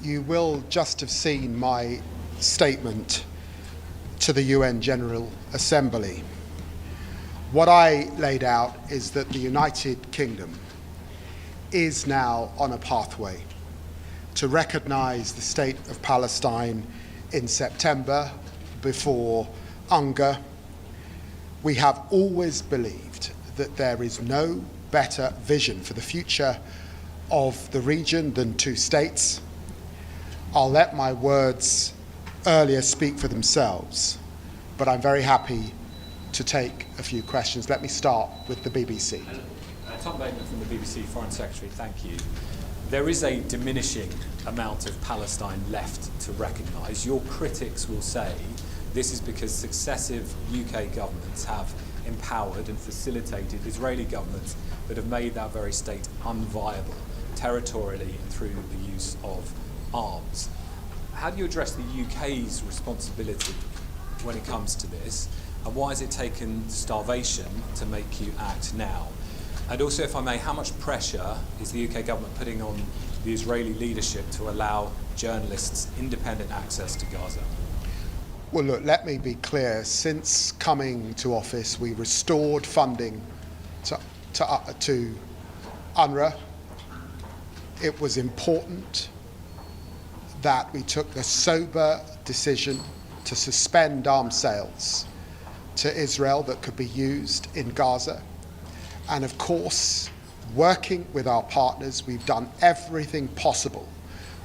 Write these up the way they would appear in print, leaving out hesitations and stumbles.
you will just have seen my statement to the UN General Assembly. What I laid out is that the United Kingdom is now on a pathway to recognize the state of Palestine in September before UNGA. We have always believed that there is no better vision for the future of the region than two states. I'll let my words earlier speak for themselves, but I'm very happy to take a few questions. Let me start with the BBC. Tom Bateman from the BBC, Foreign Secretary, thank you. There is a diminishing amount of Palestine left to recognise. Your critics will say this is because successive UK governments have empowered and facilitated Israeli governments that have made that very state unviable territorially and through the use of arms. How do you address the UK's responsibility when it comes to this? And why has it taken starvation to make you act now? And also, if I may, how much pressure is the UK government putting on the Israeli leadership to allow journalists independent access to Gaza? Well, look, let me be clear. Since coming to office, we restored funding to UNRWA. It was important that we took the sober decision to suspend arms sales to Israel that could be used in Gaza. And of course, working with our partners, we've done everything possible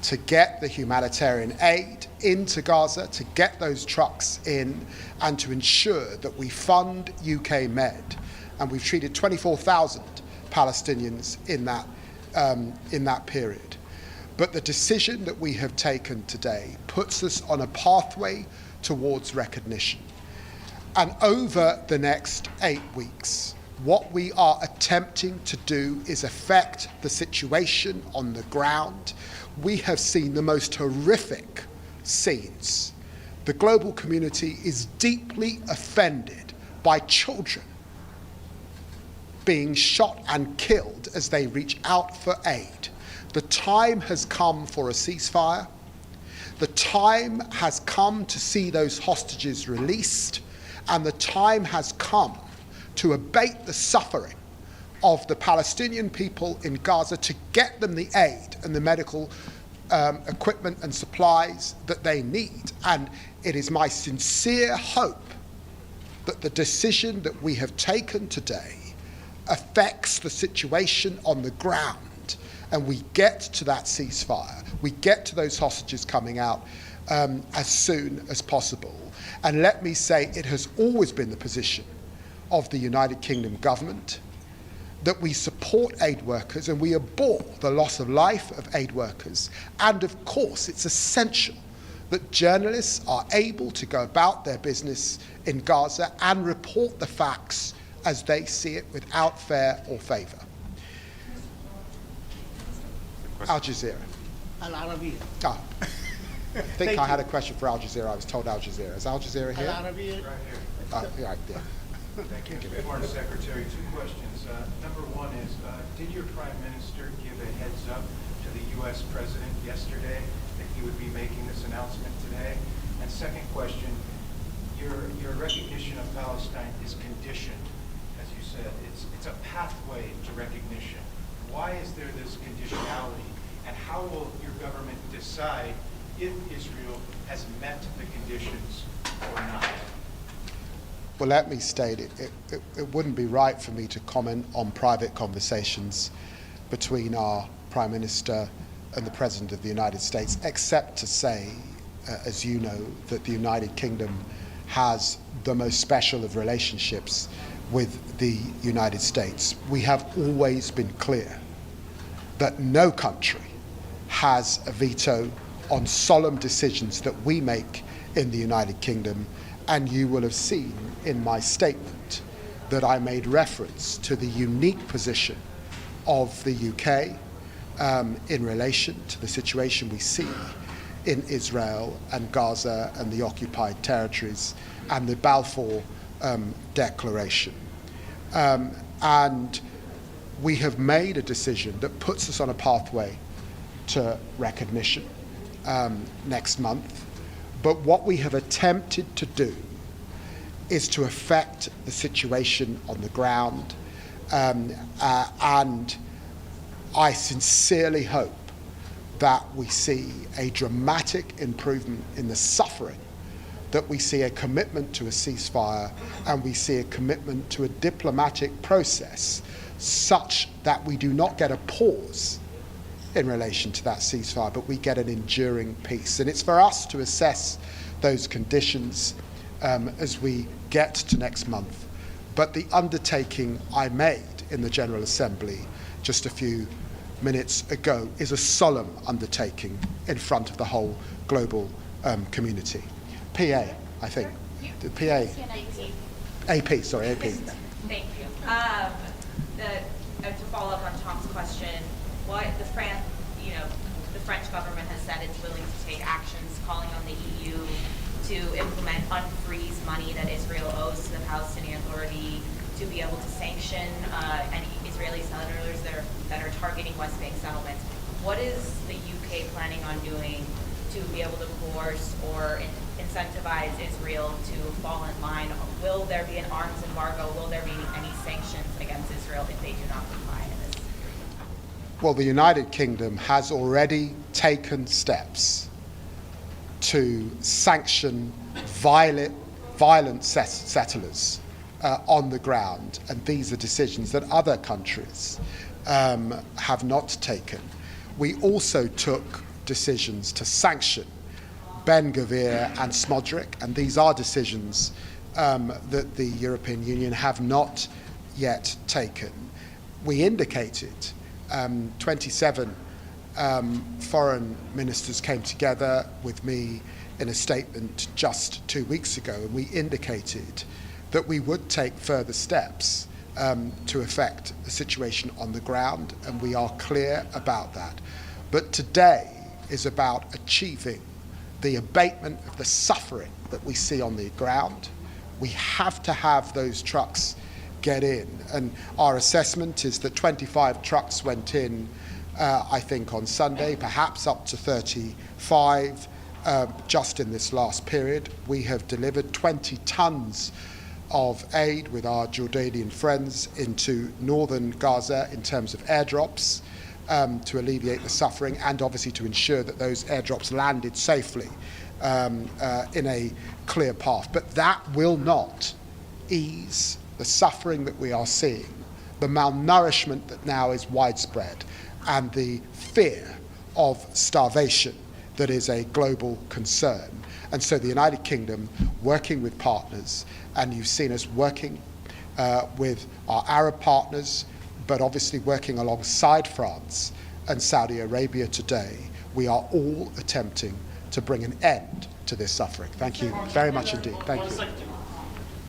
to get the humanitarian aid into Gaza, to get those trucks in, and to ensure that we fund UK Med. And we've treated 24,000 Palestinians in that period. But the decision that we have taken today puts us on a pathway towards recognition. And over the next 8 weeks, what we are attempting to do is affect the situation on the ground. We have seen the most horrific scenes. The global community is deeply offended by children being shot and killed as they reach out for aid. The time has come for a ceasefire. The time has come to see those hostages released, and the time has come to abate the suffering of the Palestinian people in Gaza, to get them the aid and the medical equipment and supplies that they need. And it is my sincere hope that the decision that we have taken today affects the situation on the ground, and we get to that ceasefire, we get to those hostages coming out as soon as possible. And let me say, it has always been the position of the United Kingdom government that we support aid workers, and we abhor the loss of life of aid workers. And of course, it's essential that journalists are able to go about their business in Gaza and report the facts as they see it without fear or favour. Al Jazeera. Al-Arabiya. Oh. I think I had a question for Al Jazeera. I was told Al Jazeera. Is Al Jazeera here? Al-Arabiya. Right there. Thank you. Foreign Secretary, two questions. Number one is, did your Prime Minister give a heads up to the U.S. President yesterday that he would be making this announcement today? And second question, your recognition of Palestine is conditioned, as you said. It's a pathway to recognition. Why is there this conditionality, and how will your government decide if Israel has met the conditions or not? Well, let me state it wouldn't be right for me to comment on private conversations between our Prime Minister and the President of the United States, except to say, as you know, that the United Kingdom has the most special of relationships with the United States. We have always been clear that no country has a veto on solemn decisions that we make in the United Kingdom. And you will have seen in my statement that I made reference to the unique position of the UK in relation to the situation we see in Israel and Gaza and the occupied territories and the Balfour Declaration. And we have made a decision that puts us on a pathway to recognition. next month. But what we have attempted to do is to affect the situation on the ground. And I sincerely hope that we see a dramatic improvement in the suffering, that we see a commitment to a ceasefire, and we see a commitment to a diplomatic process such that we do not get a pause in relation to that ceasefire, but we get an enduring peace. And it's for us to assess those conditions as we get to next month. But the undertaking I made in the General Assembly just a few minutes ago is a solemn undertaking in front of the whole global community. PA, I think. The PA. AP, sorry, AP. Thank you. To follow up on Tom's question, what the French government has said it's willing to take actions calling on the EU to implement unfreeze money that Israel owes to the Palestinian Authority, to be able to sanction any Israeli settlers that are targeting West Bank settlements. What is the UK planning on doing to be able to coerce or incentivize Israel to fall in line? Will there be an arms embargo? Will there be any sanctions against Israel if they do not comply in this? Well, the United Kingdom has already taken steps to sanction violent settlers on the ground, and these are decisions that other countries have not taken. We also took decisions to sanction Ben Gvir and Smodrik, and these are decisions that the European Union have not yet taken. We indicated 27 foreign ministers came together with me in a statement just 2 weeks ago, and we indicated that we would take further steps to affect the situation on the ground, and we are clear about that. But today is about achieving the abatement of the suffering that we see on the ground. We have to have those trucks get in, and our assessment is that 25 trucks went in, I think on Sunday, perhaps up to 35 just in this last period. We have delivered 20 tons of aid with our Jordanian friends into northern Gaza in terms of airdrops to alleviate the suffering, and obviously to ensure that those airdrops landed safely in a clear path. But that will not ease the suffering that we are seeing, the malnourishment that now is widespread, and the fear of starvation that is a global concern. And so the United Kingdom, working with partners, and you've seen us working with our Arab partners, but obviously working alongside France and Saudi Arabia today, we are all attempting to bring an end to this suffering. Thank you very much indeed. Thank you.